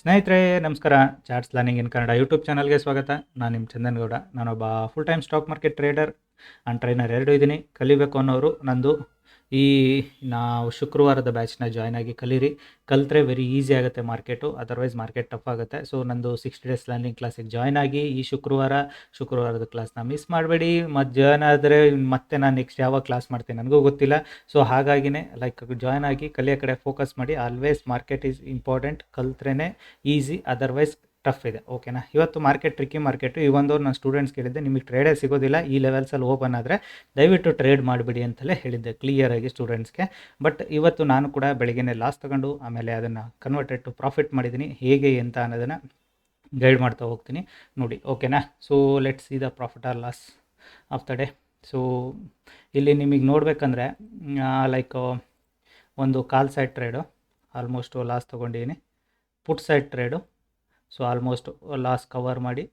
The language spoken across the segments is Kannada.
ಸ್ನೇಹಿತರೆ ನಮಸ್ಕಾರ. Charts learning in Kannada YouTube ಚಾನಲ್ಗೆ ಸ್ವಾಗತ. ನಾನು ನಿಮ್ಮ ಚಂದನ್ ಗೌಡ. ನಾನೊಬ್ಬ full time stock market trader and trainer ಎರಡೂ ಇದ್ದೀನಿ. ಕಲಿಬೇಕು ಅನ್ನೋರು ನಂದು ಈ ನಾವು ಶುಕ್ರವಾರದ ಬ್ಯಾಚ್ನ ಜಾಯ್ನ್ ಆಗಿ ಕಲೀರಿ. ಕಲಿತ್ರೆ ವೆರಿ ಈಸಿ ಆಗುತ್ತೆ ಮಾರ್ಕೆಟು, ಅದರ್ವೈಸ್ ಮಾರ್ಕೆಟ್ ಟಫ್ ಆಗುತ್ತೆ. ಸೊ ನಂದು 60 ಡೇಸ್ ಲರ್ನಿಂಗ್ ಕ್ಲಾಸಿಗೆ ಜಾಯ್ನ್ ಆಗಿ ಈ ಶುಕ್ರವಾರದ ಕ್ಲಾಸ್ನ ಮಿಸ್ ಮಾಡಬೇಡಿ. ಮತ್ತು ಜಾಯ್ನ್ ಆದರೆ ಮತ್ತೆ ನಾನು ನೆಕ್ಸ್ಟ್ ಯಾವಾಗ ಕ್ಲಾಸ್ ಮಾಡ್ತೀನಿ ನನಗೂ ಗೊತ್ತಿಲ್ಲ. ಸೊ ಹಾಗಾಗಿನೇ ಜಾಯ್ನ್ ಆಗಿ ಕಲಿಯೋ ಕಡೆ ಫೋಕಸ್ ಮಾಡಿ. Always market is important. ಕಲಿತ್ರೇ ಈಸಿ, ಅದರ್ವೈಸ್ ಟಫ್ ಇದೆ. ಓಕೆನಾ. ಇವತ್ತು ಮಾರ್ಕೆಟ್ ಟ್ರಿಕ್ಕಿ ಮಾರ್ಕೆಟು. ಈ ಒಂದು ನಾನು ಸ್ಟೂಡೆಂಟ್ಸ್ ಕೇಳಿದ್ದೆ, ನಿಮಗೆ ಟ್ರೇಡೇ ಸಿಗೋದಿಲ್ಲ ಈ ಲೆವೆಲ್ಸಲ್ಲಿ ಓಪನ್ ಆದರೆ ದಯವಿಟ್ಟು ಟ್ರೇಡ್ ಮಾಡಿಬಿಡಿ ಅಂತಲೇ ಹೇಳಿದ್ದೆ ಕ್ಲಿಯರಾಗಿ ಸ್ಟೂಡೆಂಟ್ಸ್ಗೆ. ಬಟ್ ಇವತ್ತು ನಾನು ಕೂಡ ಬೆಳಗ್ಗೆನೇ ಲಾಸ್ ತಗೊಂಡು ಆಮೇಲೆ ಅದನ್ನು ಕನ್ವರ್ಟೆಡ್ ಟು ಪ್ರಾಫಿಟ್ ಮಾಡಿದ್ದೀನಿ. ಹೇಗೆ ಅಂತ ಅನ್ನೋದನ್ನು ಗೈಡ್ ಮಾಡ್ತಾ ಹೋಗ್ತೀನಿ ನೋಡಿ. ಓಕೆನಾ. So let's see the profit or loss of the day. So ಇಲ್ಲಿ ನಿಮಗೆ ನೋಡಬೇಕಂದ್ರೆ ಒಂದು call side trade almost loss ತೊಗೊಂಡಿದ್ದೀನಿ. Put side trade so almost loss cover ಮಾಡಿ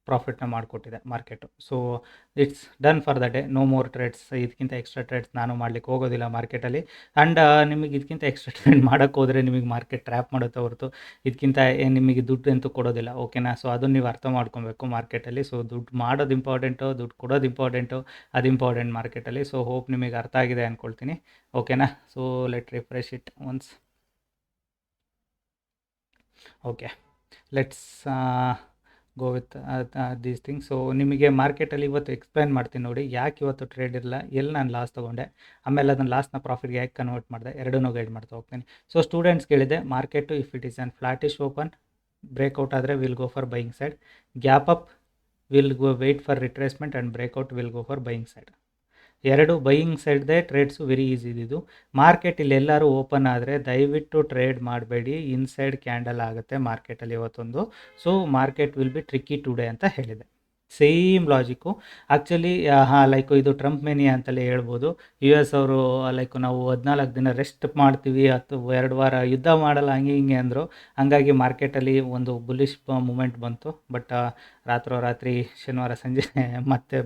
ಪ್ರಾಫಿಟ್ನ ಮಾಡಿಕೊಟ್ಟಿದೆ market. So it's done for the day. No more trades. ಇದಕ್ಕಿಂತ ಎಕ್ಸ್ಟ್ರಾ ಟ್ರೇಡ್ಸ್ ನಾನು ಮಾಡಲಿಕ್ಕೆ ಹೋಗೋದಿಲ್ಲ ಮಾರ್ಕೆಟಲ್ಲಿ. ಆ್ಯಂಡ್ ನಿಮಗೆ ಇದಕ್ಕಿಂತ ಎಕ್ಸ್ಟ್ರಾ ಟ್ರೇಡ್ ಮಾಡೋಕ್ಕೆ ಹೋದರೆ ನಿಮಗೆ ಮಾರ್ಕೆಟ್ ಟ್ರ್ಯಾಪ್ ಮಾಡುತ್ತೆ ಹೊರತು ಇದಕ್ಕಿಂತ ನಿಮಗೆ ದುಡ್ಡು ಅಂತೂ ಕೊಡೋದಿಲ್ಲ. ಓಕೆನಾ. ಸೊ ಅದನ್ನು ನೀವು ಅರ್ಥ ಮಾಡ್ಕೊಬೇಕು ಮಾರ್ಕೆಟಲ್ಲಿ. ಸೊ ದುಡ್ಡು ಮಾಡೋದು ಇಂಪಾರ್ಟೆಂಟು, ದುಡ್ಡು ಕೊಡೋದು ಇಂಪಾರ್ಟೆಂಟು, ಅದು ಇಂಪಾರ್ಟೆಂಟ್ ಮಾರ್ಕೆಟಲ್ಲಿ. ಸೊ ಹೋಪ್ ನಿಮಗೆ ಅರ್ಥ ಆಗಿದೆ ಅಂದ್ಕೊಳ್ತೀನಿ. ಓಕೆನಾ. So let refresh it once. Okay, let's go with these things. So ನಿಮಗೆ ಮಾರ್ಕೆಟಲ್ಲಿ ಇವತ್ತು ಎಕ್ಸ್ಪ್ಲೈನ್ ಮಾಡ್ತೀನಿ ನೋಡಿ, ಯಾಕೆ ಇವತ್ತು ಟ್ರೇಡ್ ಇರಲ್ಲ, ಎಲ್ಲಿ ನಾನು ಲಾಸ್ ತೊಗೊಂಡೆ, ಆಮೇಲೆ ಅದನ್ನು ಲಾಸ್ನ ಪ್ರಾಫಿಟ್ಗೆ ಯಾಕೆ ಕನ್ವರ್ಟ್ ಮಾಡಿದೆ, ಎರಡನ್ನೂ ಗೈಡ್ ಮಾಡ್ತಾ ಹೋಗ್ತೀನಿ. ಸೊ ಸ್ಟೂಡೆಂಟ್ಸ್ ಕೇಳಿದೆ, market if it is an flattish open breakout ಆದರೆ will go for buying side, gap up will go wait for retracement and breakout will go for buying side. ಎರಡು ಬೈಯಿಂಗ್ ಸೈಡ್ದೇ ಟ್ರೇಡ್ಸು ವೆರಿ ಈಸಿ ಇದ್ದಿದ್ದು. ಮಾರ್ಕೆಟ್ ಇಲ್ಲಿ ಎಲ್ಲರೂ ಓಪನ್ ಆದರೆ ದಯವಿಟ್ಟು ಟ್ರೇಡ್ ಮಾಡಬೇಡಿ, ಇನ್ಸೈಡ್ ಕ್ಯಾಂಡಲ್ ಆಗುತ್ತೆ ಮಾರ್ಕೆಟಲ್ಲಿ ಇವತ್ತೊಂದು. So market will be tricky today ಅಂತ ಹೇಳಿದೆ. ಸೇಮ್ ಲಾಜಿಕ್ಕು ಆ್ಯಕ್ಚುಲಿ ಇದು ಟ್ರಂಪ್ ಮೇನಿಯಾ ಅಂತಲೇ ಹೇಳ್ಬೋದು. US ಅವರು ನಾವು 14 ದಿನ ರೆಸ್ಟ್ ಮಾಡ್ತೀವಿ, 2 ವಾರ ಯುದ್ಧ ಮಾಡಲ್ಲ, ಹಂಗೆ ಹಿಂಗೆ ಅಂದರು. ಹಾಗಾಗಿ ಮಾರ್ಕೆಟಲ್ಲಿ ಒಂದು ಬುಲಿಶ್ ಮೂಮೆಂಟ್ ಬಂತು. ಬಟ್ ರಾತ್ರೋರಾತ್ರಿ ಶನಿವಾರ ಸಂಜೆ ಮತ್ತೆ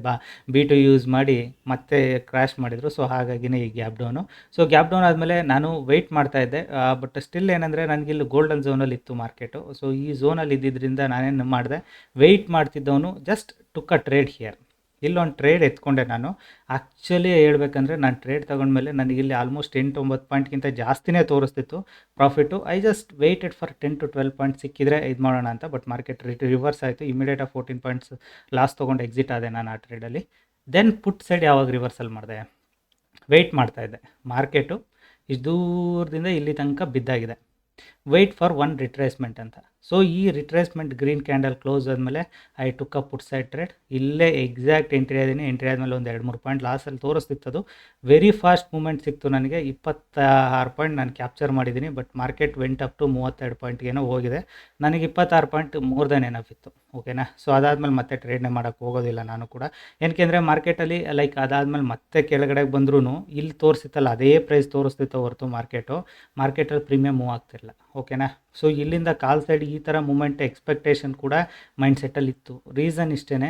B2 ಯೂಸ್ ಮಾಡಿ ಮತ್ತೆ ಕ್ರ್ಯಾಶ್ ಮಾಡಿದರು. ಸೊ ಹಾಗಾಗಿನೇ ಈ gap down. So gap down ಆದಮೇಲೆ ನಾನು ವೆಯ್ಟ್ ಮಾಡ್ತಾಯಿದ್ದೆ. ಬಟ್ ಸ್ಟಿಲ್ ಏನಂದರೆ ನನಗಿಲ್ಲಿ ಗೋಲ್ಡನ್ ಝೋನಲ್ಲಿ ಇತ್ತು ಮಾರ್ಕೆಟು. ಸೊ ಈ ಝೋನಲ್ಲಿ ಇದ್ದಿದ್ದರಿಂದ ನಾನೇನು ಮಾಡಿದೆ, ವೆಯ್ಟ್ ಮಾಡ್ತಿದ್ದವನು just took a trade here. ಇಲ್ಲೊಂದು ಟ್ರೇಡ್ ಎತ್ಕೊಂಡೆ ನಾನು. ಆ್ಯಕ್ಚುಲಿ ಹೇಳ್ಬೇಕಂದ್ರೆ ನಾನು ಟ್ರೇಡ್ ತೊಗೊಂಡ್ಮೇಲೆ ನನಗಿಲ್ಲಿ ಆಲ್ಮೋಸ್ಟ್ 8-9 ಪಾಯಿಂಟ್ಗಿಂತ ಜಾಸ್ತಿನೇ ತೋರಿಸ್ತಿತ್ತು profit. I just waited for 10 to 12 point ಸಿಕ್ಕಿದ್ರೆ ಇದು ಮಾಡೋಣ ಅಂತ. ಬಟ್ ಮಾರ್ಕೆಟ್ ರಿವರ್ಸ್ ಆಯಿತು. ಇಮಿಡಿಯೇಟಾಗಿ 14 ಪಾಯಿಂಟ್ಸ್ ಲಾಸ್ ತೊಗೊಂಡು ಎಕ್ಸಿಟ್ ಆದೆ ನಾನು ಆ ಟ್ರೇಡಲ್ಲಿ. ದೆನ್ ಪುಟ್ ಸೈಡ್ ಯಾವಾಗ ರಿವರ್ಸಲ್ ಮಾಡಿದೆ, ವೆಯ್ಟ್ ಮಾಡ್ತಾಯಿದ್ದೆ. ಮಾರ್ಕೆಟು ಇಷ್ಟು ದೂರದಿಂದ ಇಲ್ಲಿ ತನಕ ಬಿದ್ದಾಗಿದೆ. ವೆಯ್ಟ್ ಫಾರ್ ಒನ್ ರಿಟ್ರೇಸ್ಮೆಂಟ್ ಅಂತ. ಸೊ ಈ ರಿಟ್ರೇಸ್ಮೆಂಟ್ ಗ್ರೀನ್ ಕ್ಯಾಂಡಲ್ ಕ್ಲೋಸ್ ಆದಮೇಲೆ I took a put side trade. ಇಲ್ಲೇ ಎಕ್ಸಾಕ್ಟ್ ಎಂಟ್ರಿ ಆದೀನಿ. ಎಂಟ್ರಿ ಆದಮೇಲೆ ಒಂದು 2-3 ಪಾಯಿಂಟ್ ಲಾಸಲ್ಲಿ ತೋರಿಸ್ತಿತ್ತದು. ವೆರಿ ಫಾಸ್ಟ್ ಮೂಮೆಂಟ್ ಸಿಕ್ತು ನನಗೆ. 26 ಪಾಯಿಂಟ್ ನಾನು ಕ್ಯಾಪ್ಚರ್ ಮಾಡಿದ್ದೀನಿ. But market went up to 32 ಪಾಯಿಂಟ್ಗೇನೋ ಹೋಗಿದೆ. ನನಗೆ 26 ಪಾಯಿಂಟ್ ಮೋರ್ ದೆನ್ ಎನಫ್ ಇತ್ತು. ಓಕೆನಾ. ಸೊ ಅದಾದಮೇಲೆ ಮತ್ತೆ ಟ್ರೇಡ್ನೇ ಮಾಡೋಕ್ಕೆ ಹೋಗೋದಿಲ್ಲ ನಾನು ಕೂಡ. ಏನಕ್ಕೆಂದರೆ ಮಾರ್ಕೆಟಲ್ಲಿ ಅದಾದಮೇಲೆ ಮತ್ತೆ ಕೆಳಗಡೆಗೆ ಬಂದ್ರೂ ಇಲ್ಲಿ ತೋರಿಸಿತ್ತಲ್ಲ ಅದೇ ಪ್ರೈಸ್ ತೋರಿಸ್ತಿತ್ತು ಹೊರತು ಮಾರ್ಕೆಟಲ್ಲಿ ಪ್ರೀಮಿಯಮ್ ಮೂವ್ ಆಗ್ತಿರಲಿಲ್ಲ. ಓಕೆನಾ. ಸೊ ಇಲ್ಲಿಂದ ಕಾಲ್ ಸೈಡ್ ಈ ಥರ ಮೂಮೆಂಟ್ ಎಕ್ಸ್ಪೆಕ್ಟೇಷನ್ ಕೂಡ ಮೈಂಡ್ ಸೆಟ್ಟಲ್ಲಿ ಇತ್ತು. ರೀಸನ್ ಇಷ್ಟೇ,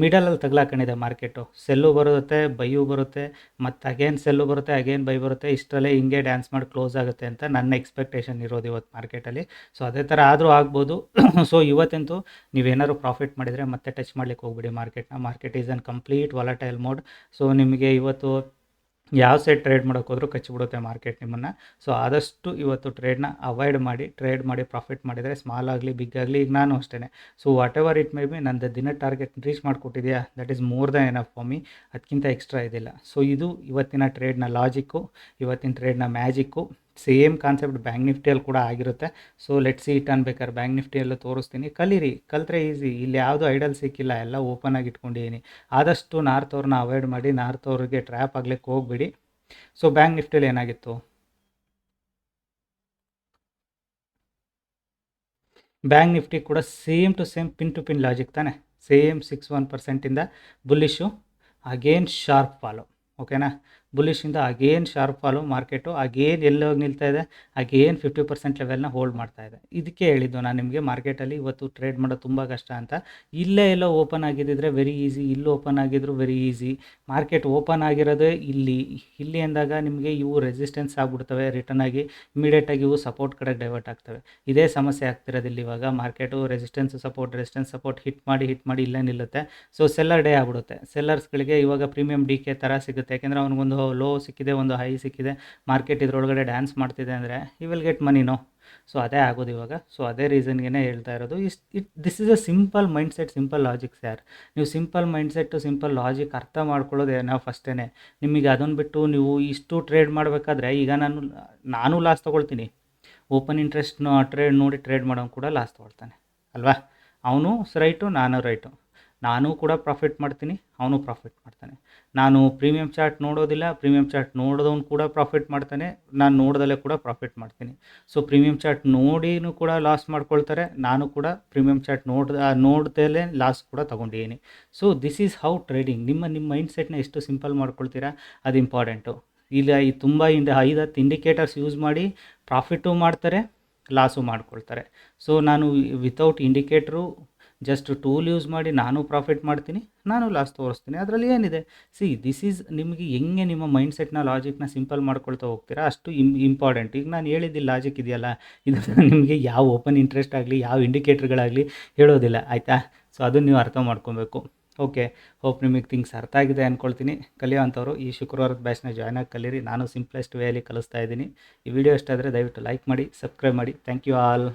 ಮಿಡಲಲ್ಲಿ ತಗ್ಲಾಕೊಂಡಿದೆ ಮಾರ್ಕೆಟು. ಸೆಲ್ಲು ಬರುತ್ತೆ, ಬೈಯು ಬರುತ್ತೆ, ಮತ್ತು ಅಗೇನ್ ಸೆಲ್ಲು ಬರುತ್ತೆ, ಅಗೇನ್ ಬೈ ಬರುತ್ತೆ. ಇಷ್ಟರಲ್ಲೇ ಹಿಂಗೆ ಡ್ಯಾನ್ಸ್ ಮಾಡಿ ಕ್ಲೋಸ್ ಆಗುತ್ತೆ ಅಂತ ನನ್ನ ಎಕ್ಸ್ಪೆಕ್ಟೇಷನ್ ಇರೋದು ಇವತ್ತು ಮಾರ್ಕೆಟಲ್ಲಿ. ಸೊ ಅದೇ ಥರ ಆದರೂ ಆಗ್ಬೋದು. ಸೊ ಇವತ್ತಂತೂ ನೀವೇನಾದ್ರು ಪ್ರಾಫಿಟ್ ಮಾಡಿದರೆ ಮತ್ತೆ ಟಚ್ ಮಾಡ್ಲಿಕ್ಕೆ ಹೋಗ್ಬಿಡಿ ಮಾರ್ಕೆಟ್ನ. Market is an complete volatile mode. So ನಿಮಗೆ ಇವತ್ತು ಯಾವ ಸೈಡ್ ಟ್ರೇಡ್ ಮಾಡೋಕೆ ಹೋದರೂ ಕಚ್ಚಿಬಿಡುತ್ತೆ ಮಾರ್ಕೆಟ್ ನಿಮ್ಮನ್ನು. ಸೊ ಆದಷ್ಟು ಇವತ್ತು ಟ್ರೇಡ್ನ ಅವಾಯ್ಡ್ ಮಾಡಿ, ಟ್ರೇಡ್ ಮಾಡಿ ಪ್ರಾಫಿಟ್ ಮಾಡಿದರೆ ಸ್ಮಾಲ್ ಆಗಲಿ ಬಿಗ್ ಆಗಲಿ, ಈಗ ನಾನು ಅಷ್ಟೇ. So whatever it may be, ನಂದು ದಿನ ಟಾರ್ಗೆಟ್ ರೀಚ್ ಮಾಡಿಕೊಟ್ಟಿದೆಯಾ, that is more than enough for me. ಅದಕ್ಕಿಂತ ಎಕ್ಸ್ಟ್ರಾ ಇದಿಲ್ಲ. ಸೊ ಇದು ಇವತ್ತಿನ ಟ್ರೇಡ್ನ ಲಾಜಿಕ್ಕು, ಇವತ್ತಿನ ಟ್ರೇಡ್ನ ಮ್ಯಾಜಿಕ್ಕು. ಸೇಮ್ ಕಾನ್ಸೆಪ್ಟ್ ಬ್ಯಾಂಕ್ ನಿಫ್ಟಿಯಲ್ಲಿ ಕೂಡ ಆಗಿರುತ್ತೆ. ಸೊ ಲೆಟ್ಸ್ ಸಿ ಇಟ್ ಅನ್ಬೇಕಾದ್ರೆ ಬ್ಯಾಂಕ್ ನಿಫ್ಟಿಯಲ್ಲೂ ತೋರಿಸ್ತೀನಿ. ಕಲೀರಿ, ಕಲಿತ್ರೆ ಈಸಿ. ಇಲ್ಲಿ ಯಾವುದು ಐಡಲ್ ಸಿಕ್ಕಿಲ್ಲ, ಎಲ್ಲ ಓಪನ್ ಆಗಿ ಇಟ್ಕೊಂಡಿದ್ದೀನಿ. ಆದಷ್ಟು ನಾರ್ತ್ ಅವ್ರನ್ನ ಅವಾಯ್ಡ್ ಮಾಡಿ, ನಾರ್ತ್ ಅವ್ರಿಗೆ ಟ್ರ್ಯಾಪ್ ಆಗ್ಲಿಕ್ಕೆ ಹೋಗ್ಬಿಡಿ. ಸೊ ಬ್ಯಾಂಕ್ ನಿಫ್ಟಿಯಲ್ಲಿ ಏನಾಗಿತ್ತು, ಬ್ಯಾಂಕ್ ನಿಫ್ಟಿ ಕೂಡ same to same pin to pin logic ತಾನೆ. Same 61% bullish, again sharp fall. ಓಕೆನಾ. ಬುಲಿಶಿಂದ again sharp fall market again ಎಲ್ಲಿ ಹೋಗಿ ನಿಲ್ತಾ ಇದೆ, ಅಗೇನ್ 50% ಲೆವೆಲ್ನ ಹೋಲ್ಡ್ ಮಾಡ್ತಾ ಇದೆ. ಇದಕ್ಕೆ ಹೇಳಿದ್ದು ನಾನು ನಿಮಗೆ ಮಾರ್ಕೆಟಲ್ಲಿ ಇವತ್ತು ಟ್ರೇಡ್ ಮಾಡೋದು ತುಂಬ ಕಷ್ಟ ಅಂತ. ಇಲ್ಲೇ ಎಲ್ಲೋ ಓಪನ್ ಆಗಿದ್ದಿದ್ರೆ ವೆರಿ ಈಸಿ, ಇಲ್ಲಿ ಓಪನ್ ಆಗಿದ್ರು ವೆರಿ ಈಸಿ. ಮಾರ್ಕೆಟ್ ಓಪನ್ ಆಗಿರೋದೇ ಇಲ್ಲಿ ಅಂದಾಗ ನಿಮಗೆ ಇವು ರೆಸಿಸ್ಟೆನ್ಸ್ ಆಗ್ಬಿಡ್ತವೆ, ರಿಟರ್ನ್ ಆಗಿ ಇಮಿಡಿಯೇಟಾಗಿ ಇವು ಸಪೋರ್ಟ್ ಕಡೆಗೆ ಡೈವರ್ಟ್ ಆಗ್ತವೆ. ಇದೇ ಸಮಸ್ಯೆ ಆಗ್ತಿರೋದಿಲ್ಲ ಇವಾಗ. ಮಾರ್ಕೆಟು ರೆಸಿಸ್ಟೆನ್ಸ್ ಸಪೋರ್ಟ್ ಹಿಟ್ ಮಾಡಿ ಇಲ್ಲೇ ನಿಲ್ಲುತ್ತೆ. ಸೊ ಸೆಲ್ಲರ್ ಡೇ ಆಗ್ಬಿಡುತ್ತೆ. ಸೆಲ್ಲರ್ಸ್ಗಳಿಗೆ ಇವಾಗ ಪ್ರೀಮಿಯಂ ಡಿ ಕೆ ಥರ ಸಿಗುತ್ತೆ, ಯಾಕೆಂದರೆ ಅವ್ನಿಗೊಂದು ಲೋ ಸಿಕ್ಕಿದೆ, ಒಂದು ಹೈ ಸಿಕ್ಕಿದೆ, ಮಾರ್ಕೆಟ್ ಇದರೊಳಗಡೆ ಡ್ಯಾನ್ಸ್ ಮಾಡ್ತಿದೆ ಅಂದರೆ ಈ ವಿಲ್ ಗೆಟ್ ಮನಿನೋ. ಸೊ ಅದೇ ಆಗೋದು ಇವಾಗ. ಸೊ ಅದೇ ರೀಸನ್ಗೆ ಹೇಳ್ತಾ ಇರೋದು. This is a simple mindset, simple logics ಯಾರ್. ನೀವು ಸಿಂಪಲ್ ಮೈಂಡ್ಸೆಟ್ಟು, ಸಿಂಪಲ್ ಲಾಜಿಕ್ ಅರ್ಥ ಮಾಡ್ಕೊಳ್ಳೋದು ನಾವು ಫಸ್ಟೇ. ನಿಮಗೆ ಅದನ್ನು ಬಿಟ್ಟು ನೀವು ಇಷ್ಟು ಟ್ರೇಡ್ ಮಾಡಬೇಕಾದ್ರೆ, ಈಗ ನಾನು ಲಾಸ್ ತೊಗೊಳ್ತೀನಿ. ಓಪನ್ ಇಂಟ್ರೆಸ್ಟ್ ಟ್ರೇಡ್ ನೋಡಿ ಟ್ರೇಡ್ ಮಾಡೋನು ಕೂಡ ಲಾಸ್ ತೊಗೊಳ್ತಾನೆ ಅಲ್ವಾ. ಅವನು ರೈಟು, ನಾನು ರೈಟು. ನಾನು ಕೂಡ ಪ್ರಾಫಿಟ್ ಮಾಡ್ತೀನಿ, ಅವನು ಪ್ರಾಫಿಟ್ ಮಾಡ್ತಾನೆ. ನಾನು ಪ್ರೀಮಿಯಂ ಚಾರ್ಟ್ ನೋಡೋದಿಲ್ಲ, ಪ್ರೀಮಿಯಂ ಚಾರ್ಟ್ ನೋಡೋದವ್ನು ಕೂಡ ಪ್ರಾಫಿಟ್ ಮಾಡ್ತಾನೆ, ನಾನು ನೋಡ್ದಲ್ಲೇ ಕೂಡ ಪ್ರಾಫಿಟ್ ಮಾಡ್ತೀನಿ. ಸೊ ಪ್ರೀಮಿಯಂ ಚಾರ್ಟ್ ನೋಡಿನೂ ಕೂಡ ಲಾಸ್ ಮಾಡ್ಕೊಳ್ತಾರೆ, ನಾನು ಕೂಡ ಪ್ರೀಮಿಯಂ ಚಾರ್ಟ್ ನೋಡ್ದಲ್ಲೇ ಲಾಸ್ ಕೂಡ ತೊಗೊಂಡಿದ್ದೀನಿ. So this is how trading. ನಿಮ್ಮ ಮೈಂಡ್ಸೆಟ್ನ ಎಷ್ಟು ಸಿಂಪಲ್ ಮಾಡ್ಕೊಳ್ತೀರಾ ಅದು ಇಂಪಾರ್ಟೆಂಟು. ಇಲ್ಲ ಈ ತುಂಬ 5-10 ಇಂಡಿಕೇಟರ್ಸ್ ಯೂಸ್ ಮಾಡಿ ಪ್ರಾಫಿಟು ಮಾಡ್ತಾರೆ, ಲಾಸು ಮಾಡ್ಕೊಳ್ತಾರೆ. ಸೊ ನಾನು without indicator just tool use ಮಾಡಿ ನಾನು ಪ್ರಾಫಿಟ್ ಮಾಡ್ತೀನಿ, ನಾನು ಲಾಸ್ ತೋರಿಸ್ತೀನಿ. ಅದರಲ್ಲಿ ಏನಿದೆ? ದಿಸ್ ಈಸ್ ನಿಮಗೆ ಹೆಂಗೆ ನಿಮ್ಮ ಮೈಂಡ್ಸೆಟ್ನ ಲಾಜಿಕ್ನ ಸಿಂಪಲ್ ಮಾಡ್ಕೊಳ್ತಾ ಹೋಗ್ತೀರಾ ಅಷ್ಟು ಇಂಪಾರ್ಟೆಂಟ್. ಈಗ ನಾನು ಹೇಳಿದ್ದು ಲಾಜಿಕ್ ಇದೆಯಲ್ಲ, ಇದನ್ನು ನಿಮಗೆ ಯಾವ ಓಪನ್ ಇಂಟ್ರೆಸ್ಟ್ ಆಗಲಿ, ಯಾವ ಇಂಡಿಕೇಟ್ರ್ಗಳಾಗಲಿ ಹೇಳೋದಿಲ್ಲ, ಆಯಿತಾ. ಸೊ ಅದನ್ನು ನೀವು ಅರ್ಥ ಮಾಡ್ಕೊಬೇಕು. ಓಕೆ, ಹೋಪ್ ನಿಮಗೆ ಥಿಂಗ್ಸ್ ಅರ್ಥ ಆಗಿದೆ ಅಂದ್ಕೊಳ್ತೀನಿ. ಕಲಿಯೋವಂಥವ್ರು ಈ ಶುಕ್ರವಾರದ ಬ್ಯಾಚ್ನ ಜಾಯ್ನ್ ಆಗಿ ಕಲೀರಿ. ನಾನು ಸಿಂಪ್ಲೆಸ್ಟ್ ವೇಯಲ್ಲಿ ಕಲಿಸ್ತಾ ಇದ್ದೀನಿ. ಈ ವಿಡಿಯೋ ಇಷ್ಟ ಆದರೆ ದಯವಿಟ್ಟು ಲೈಕ್ ಮಾಡಿ, ಸಬ್ಸ್ಕ್ರೈಬ್ ಮಾಡಿ. Thank you all.